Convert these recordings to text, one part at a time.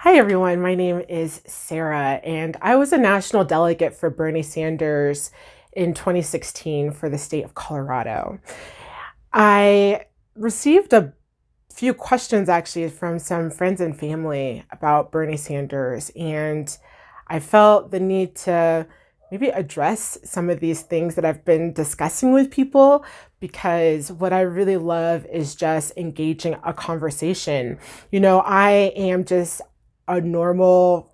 Hi, everyone. My name is Sarah, and I was a national delegate for Bernie Sanders in 2016 for the state of Colorado. I received a few questions actually from some friends and family about Bernie Sanders, and I felt the need to maybe address some of these things that I've been discussing with people because what I really love is just engaging a conversation. I am just a normal,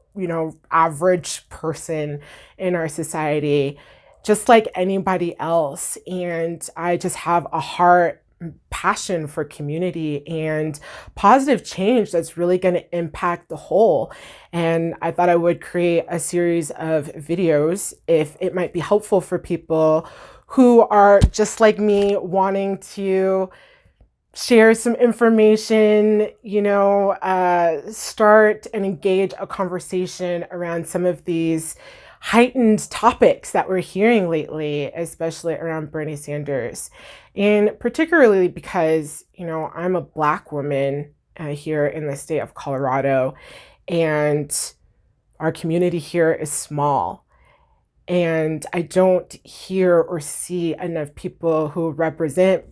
average person in our society, just like anybody else. And I just have a heart passion for community and positive change that's really going to impact the whole. And I thought I would create a series of videos if it might be helpful for people who are just like me wanting to share some information, start and engage a conversation around some of these heightened topics that we're hearing lately, especially around Bernie Sanders. And particularly because, I'm a Black woman here in the state of Colorado, and our community here is small. And I don't hear or see enough people who represent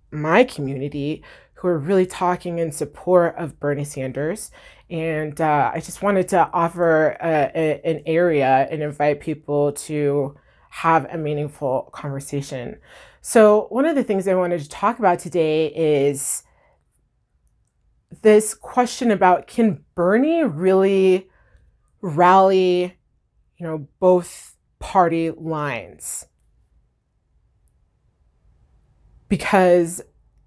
my community who are really talking in support of Bernie Sanders. And I just wanted to offer an area and invite people to have a meaningful conversation. So, one of the things I wanted to talk about today is this question about, can Bernie really rally, both party lines? Because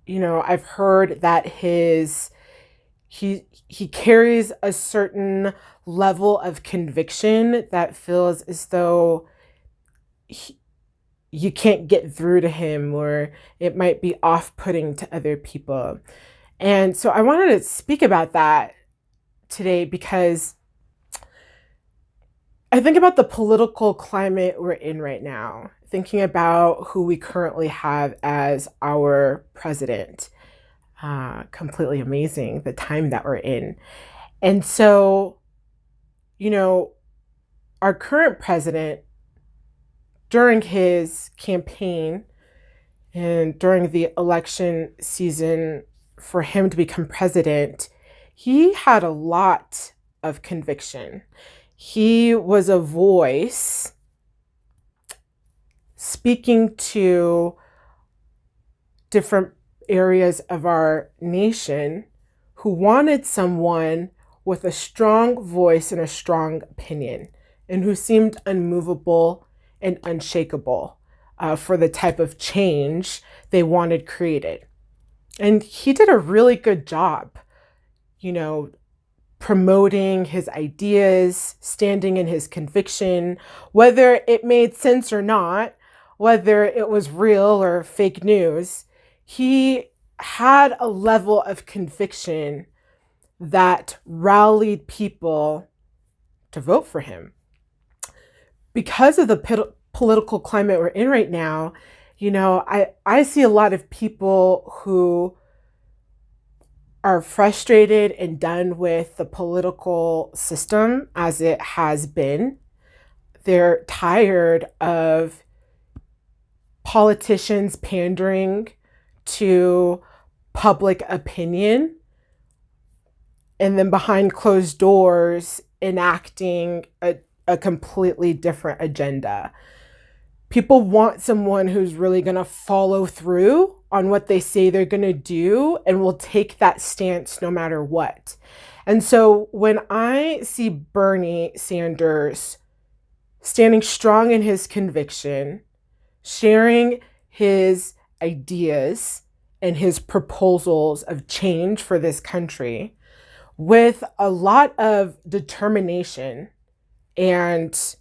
I've heard that he carries a certain level of conviction that feels as though you can't get through to him, or it might be off-putting to other people. And so I wanted to speak about that today because I think about the political climate we're in right now, thinking about who we currently have as our president. Completely amazing, the time that we're in. And so, our current president, during his campaign and during the election season for him to become president, he had a lot of conviction. He was a voice speaking to different areas of our nation who wanted someone with a strong voice and a strong opinion, and who seemed unmovable and unshakable for the type of change they wanted created. And he did a really good job, you know, promoting his ideas, standing in his conviction, whether it made sense or not, whether it was real or fake news. He had a level of conviction that rallied people to vote for him. Because of the political climate we're in right now, I see a lot of people who are frustrated and done with the political system as it has been. They're tired of politicians pandering to public opinion and then behind closed doors enacting a completely different agenda. People want someone who's really going to follow through on what they say they're going to do and will take that stance no matter what. And so when I see Bernie Sanders standing strong in his conviction, sharing his ideas and his proposals of change for this country with a lot of determination, and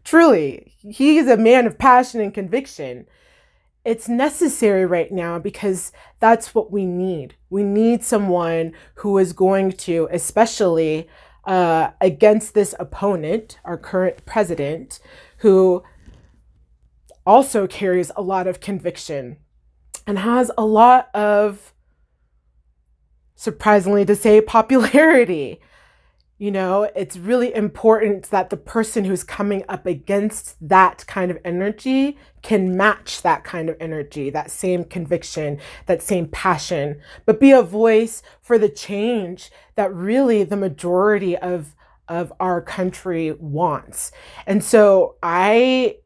truly, he's a man of passion and conviction. It's necessary right now because that's what we need. We need someone who is going to, especially against this opponent, our current president, who also carries a lot of conviction and has a lot of, surprisingly to say, popularity. It's really important that the person who's coming up against that kind of energy can match that kind of energy, that same conviction, that same passion, but be a voice for the change that really the majority of our country wants. And so I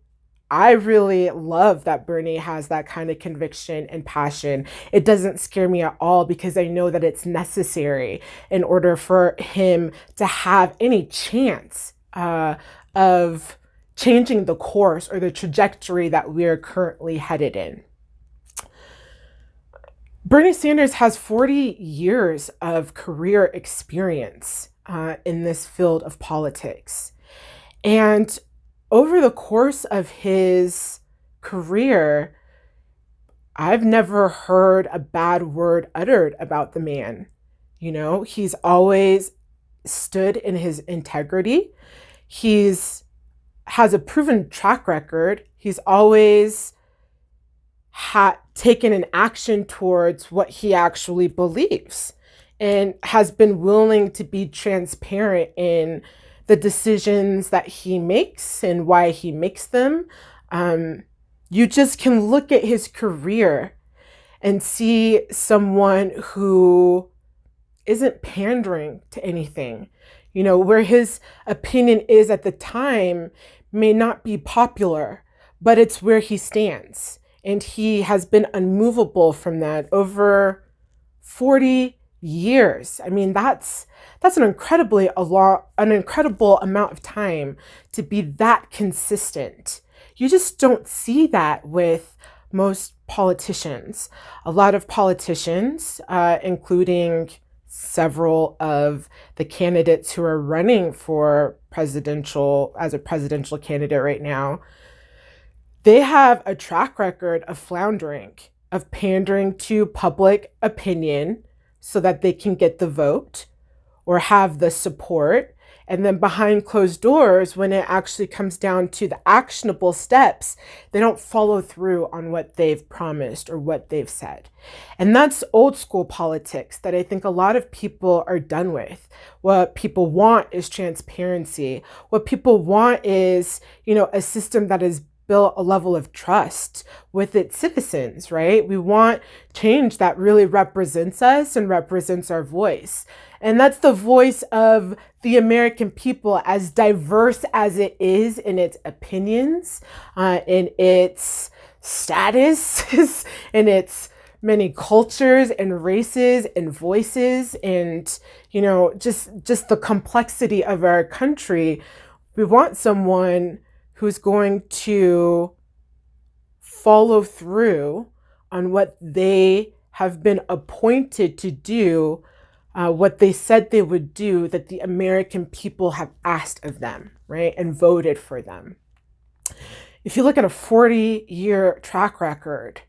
really love that Bernie has that kind of conviction and passion. It doesn't scare me at all because I know that it's necessary in order for him to have any chance of changing the course or the trajectory that we're currently headed in. Bernie Sanders has 40 years of career experience in this field of politics. And over the course of his career, I've never heard a bad word uttered about the man. He's always stood in his integrity. He's has a proven track record. He's always taken an action towards what he actually believes and has been willing to be transparent in the decisions that he makes and why he makes them. You just can look at his career and see someone who isn't pandering to anything. Where his opinion is at the time may not be popular, but it's where he stands. And he has been unmovable from that over 40 years. I mean, that's an incredibly an incredible amount of time to be that consistent. You just don't see that with most politicians. A lot of politicians, including several of the candidates who are running for as a presidential candidate right now, they have a track record of floundering, of pandering to public opinion so that they can get the vote or have the support. And then behind closed doors, when it actually comes down to the actionable steps, they don't follow through on what they've promised or what they've said. And that's old school politics that I think a lot of people are done with. What people want is transparency. What people want is, a system that is built a level of trust with its citizens, right? We want change that really represents us and represents our voice. And that's the voice of the American people, as diverse as it is in its opinions, in its status, in its many cultures and races and voices, and just the complexity of our country. We want someone who's going to follow through on what they have been appointed to do, what they said they would do, that the American people have asked of them, right, and voted for them. If you look at a 40-year track record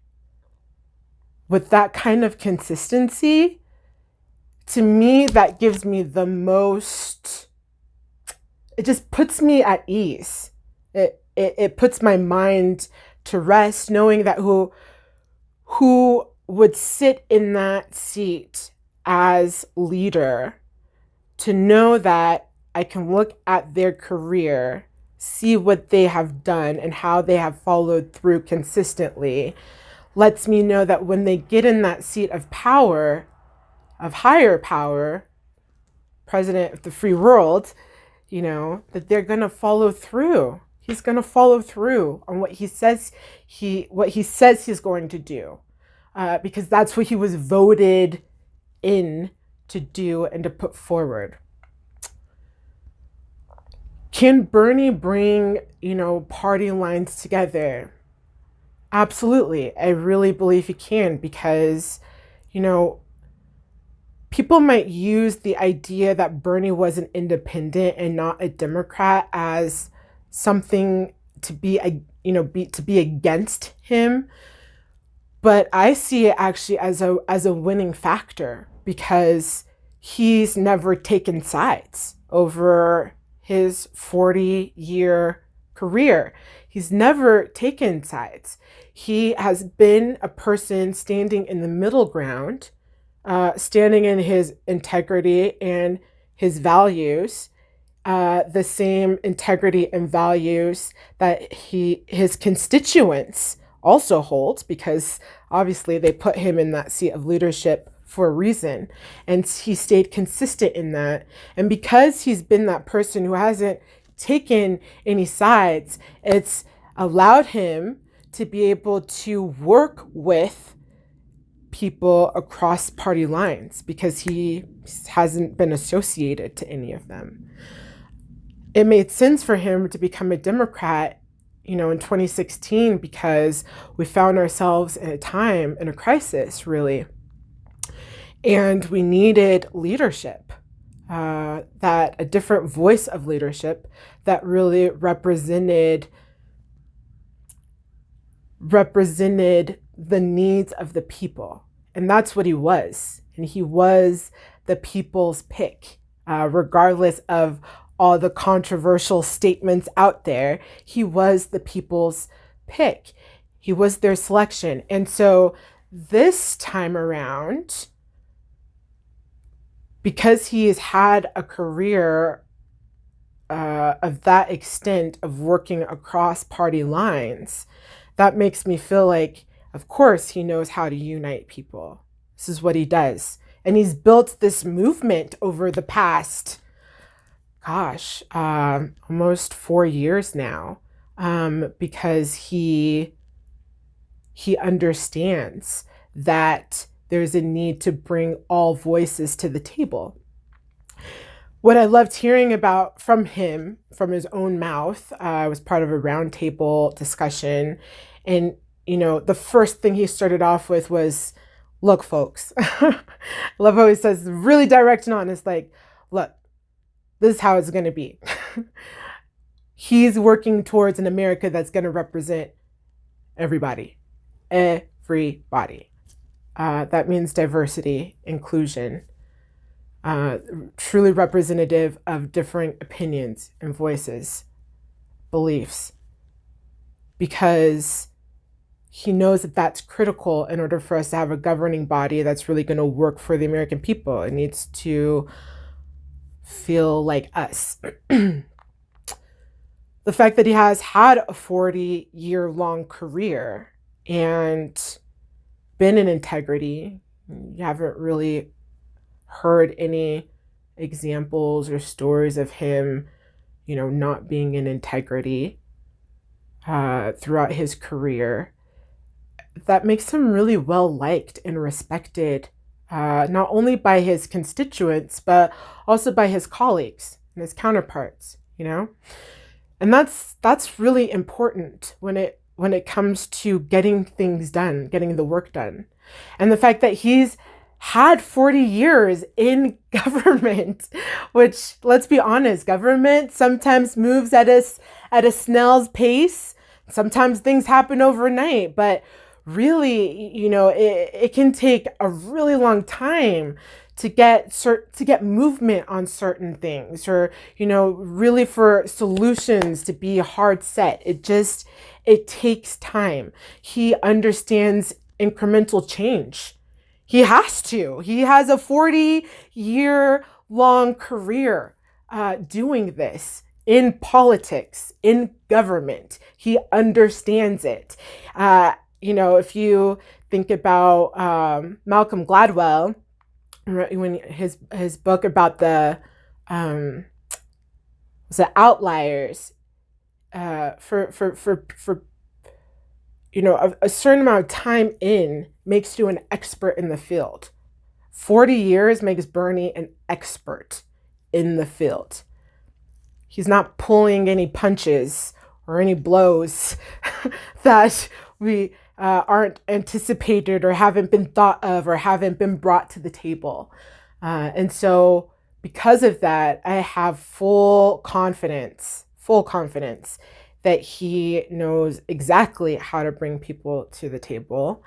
with that kind of consistency, to me, that gives me the most, it just puts me at ease. It puts my mind to rest, knowing that who would sit in that seat as leader, to know that I can look at their career, see what they have done and how they have followed through consistently, lets me know that when they get in that seat of power, of higher power, president of the free world, that they're going to follow through. He's going to follow through on what he says he's going to do, because that's what he was voted in to do and to put forward. Can Bernie bring, party lines together? Absolutely. I really believe he can, because, people might use the idea that Bernie was an independent and not a Democrat as something to be against him. But I see it actually as a winning factor, because he's never taken sides over his 40-year career. He's never taken sides. He has been a person standing in the middle ground, standing in his integrity and his values, the same integrity and values that his constituents also hold, because obviously they put him in that seat of leadership for a reason. And he stayed consistent in that. And because he's been that person who hasn't taken any sides, it's allowed him to be able to work with people across party lines because he hasn't been associated to any of them. It made sense for him to become a Democrat, in 2016, because we found ourselves in a time, in a crisis, really. And we needed leadership, that a different voice of leadership that really represented the needs of the people. And that's what he was. And he was the people's pick, regardless of all the controversial statements out there. He was the people's pick. He was their selection. And so this time around, because he has had a career of that extent of working across party lines, that makes me feel like, of course, he knows how to unite people. This is what he does. And he's built this movement over the past, almost 4 years now, because he understands that there's a need to bring all voices to the table. What I loved hearing about from him, from his own mouth, I was part of a roundtable discussion. And, the first thing he started off with was, look, folks, I love how he says, really direct and honest, like, look, this is how it's going to be. He's working towards an America that's going to represent everybody. Everybody. That means diversity, inclusion, truly representative of different opinions and voices, beliefs, because he knows that that's critical in order for us to have a governing body that's really going to work for the American people. It needs to feel like us. The fact that he has had a 40-year-long career and been in integrity, you haven't really heard any examples or stories of him, not being in integrity throughout his career. That makes him really well liked and respected, not only by his constituents, but also by his colleagues and his counterparts, And that's really important when it comes to getting things done, getting the work done. And the fact that he's had 40 years in government, which, let's be honest, government sometimes moves at a snail's pace. Sometimes things happen overnight, but really, it can take a really long time to get movement on certain things, or, really for solutions to be hard set. It takes time. He understands incremental change. He has to. He has a 40-year-long career doing this in politics, in government. He understands it. If you think about Malcolm Gladwell, when his book about the outliers, for a certain amount of time in makes you an expert in the field. 40 years makes Bernie an expert in the field. He's not pulling any punches or any blows that we aren't anticipated or haven't been thought of or haven't been brought to the table. And so because of that, I have full confidence that he knows exactly how to bring people to the table,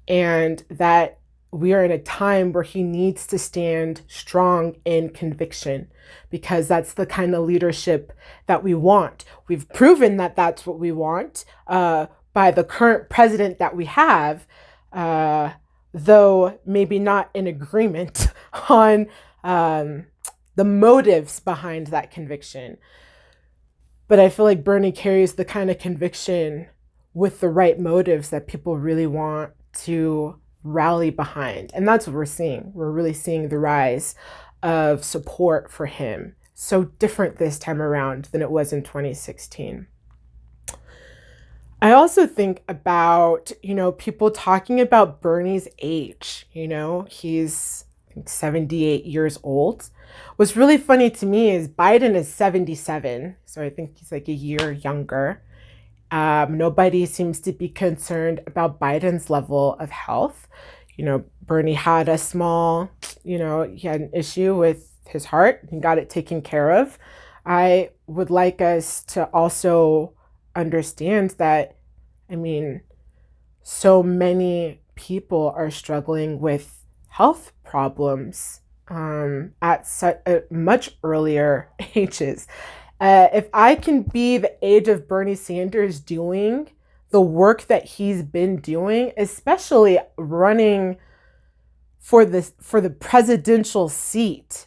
and that we are in a time where he needs to stand strong in conviction, because that's the kind of leadership that we want. We've proven that that's what we want by the current president that we have, though maybe not in agreement on the the motives behind that conviction. But I feel like Bernie carries the kind of conviction with the right motives that people really want to rally behind. And that's what we're seeing. We're really seeing the rise of support for him. So different this time around than it was in 2016. I also think about, people talking about Bernie's age. He's, I think, 78 years old. What's really funny to me is Biden is 77. So I think he's like a year younger. Nobody seems to be concerned about Biden's level of health. Bernie had a small, he had an issue with his heart. He got it taken care of. I would like us to also understand that, so many people are struggling with health problems at much earlier ages. If I can be the age of Bernie Sanders doing the work that he's been doing, especially running for the presidential seat,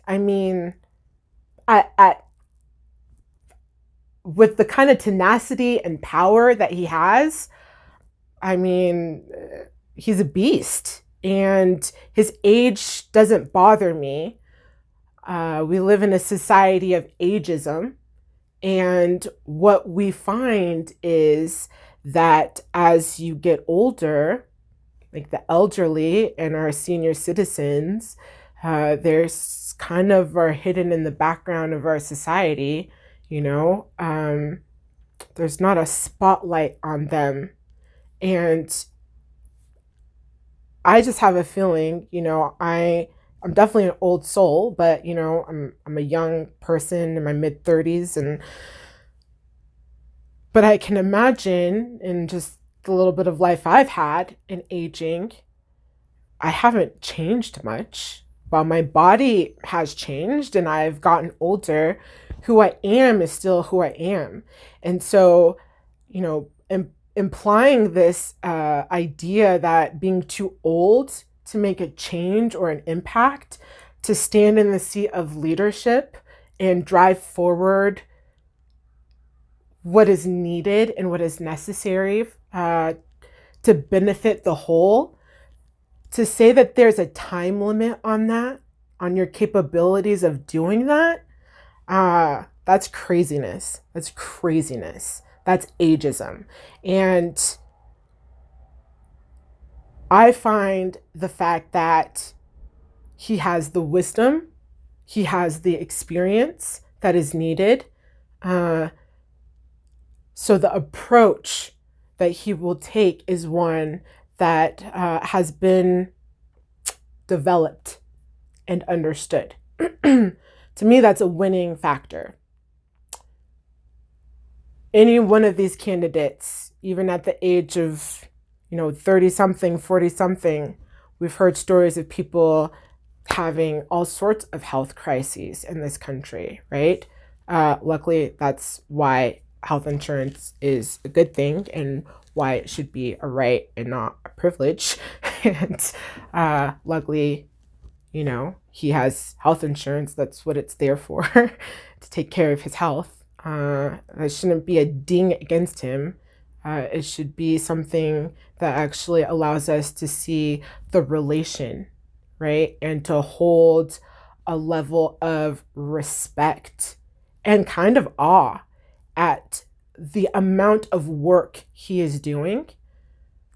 with the kind of tenacity and power that he has, he's a beast. And his age doesn't bother me. We live in a society of ageism. And what we find is that as you get older, like the elderly and our senior citizens, there's kind of are hidden in the background of our society. There's not a spotlight on them. And I just have a feeling, I'm definitely an old soul, but I'm a young person in my mid 30s, but I can imagine in just the little bit of life I've had in aging, I haven't changed much. While my body has changed and I've gotten older, who I am is still who I am. And so, implying this idea that being too old to make a change or an impact, to stand in the seat of leadership and drive forward what is needed and what is necessary to benefit the whole, to say that there's a time limit on that, on your capabilities of doing that, that's craziness. That's craziness. That's ageism. And I find the fact that he has the wisdom, he has the experience that is needed. So the approach that he will take is one that has been developed and understood. To me, that's a winning factor. Any one of these candidates, even at the age of 30 something, 40 something, we've heard stories of people having all sorts of health crises in this country, right? Luckily, that's why health insurance is a good thing and why it should be a right and not a privilege. And luckily, he has health insurance. That's what it's there for, to take care of his health. That shouldn't be a ding against him. It should be something that actually allows us to see the relation, right? And to hold a level of respect and kind of awe at the amount of work he is doing,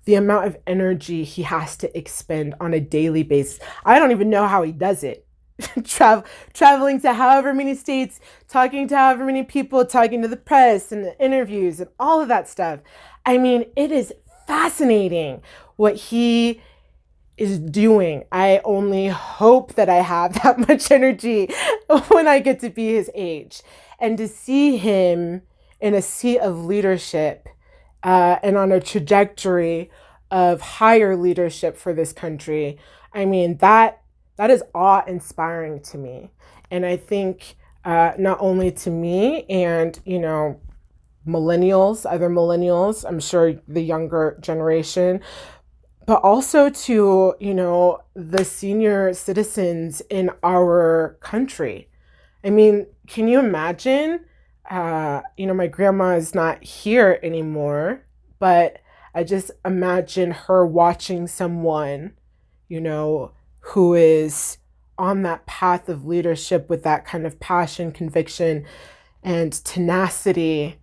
the amount of energy he has to expend on a daily basis. I don't even know how he does it. Traveling to however many states, talking to however many people, talking to the press and the interviews and all of that stuff. It is fascinating what he is doing. I only hope that I have that much energy when I get to be his age. And to see him in a seat of leadership and on a trajectory of higher leadership for this country, that is awe-inspiring to me. And I think not only to me and, millennials, other millennials, I'm sure the younger generation, but also to, the senior citizens in our country. I mean, can you imagine? My grandma is not here anymore, but I just imagine her watching someone, you know, who is on that path of leadership with that kind of passion, conviction, and tenacity.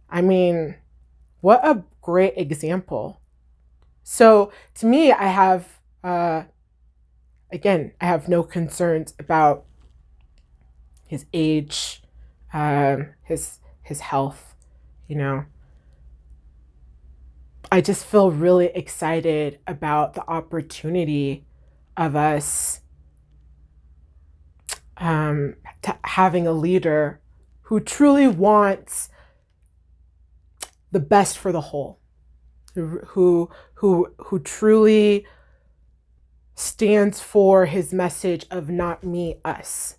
I mean, what a great example. So to me, I have no concerns about his age, his health. You know, I just feel really excited about the opportunity of us having a leader who truly wants the best for the whole, who truly stands for his message of not me, us.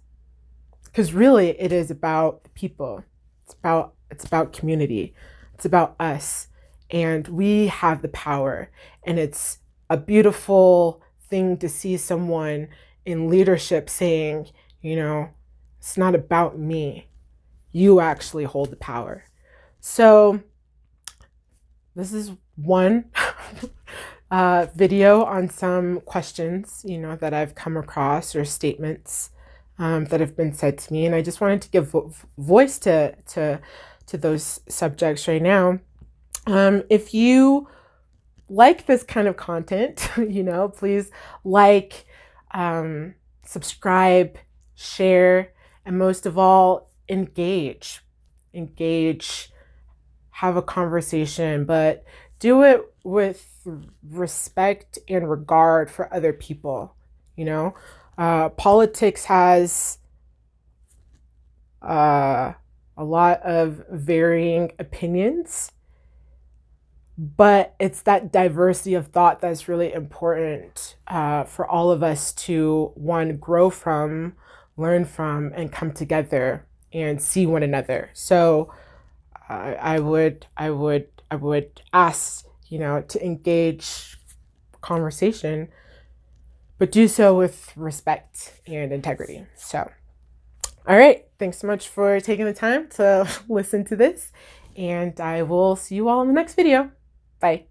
Because really it is about the people. It's about community. It's about us. And we have the power. And it's a beautiful thing to see someone in leadership saying, it's not about me. You actually hold the power. So this is one video on some questions, that I've come across, or statements that have been said to me, and I just wanted to give voice to those subjects right now. If you like this kind of content, please like, subscribe, share, and most of all, engage, have a conversation, but do it with respect and regard for other people. Politics has a lot of varying opinions, but it's that diversity of thought that's really important for all of us to, one, grow from, learn from, and come together and see one another. So I would ask, to engage conversation, but do so with respect and integrity. So, all right. Thanks so much for taking the time to listen to this, and I will see you all in the next video. Bye.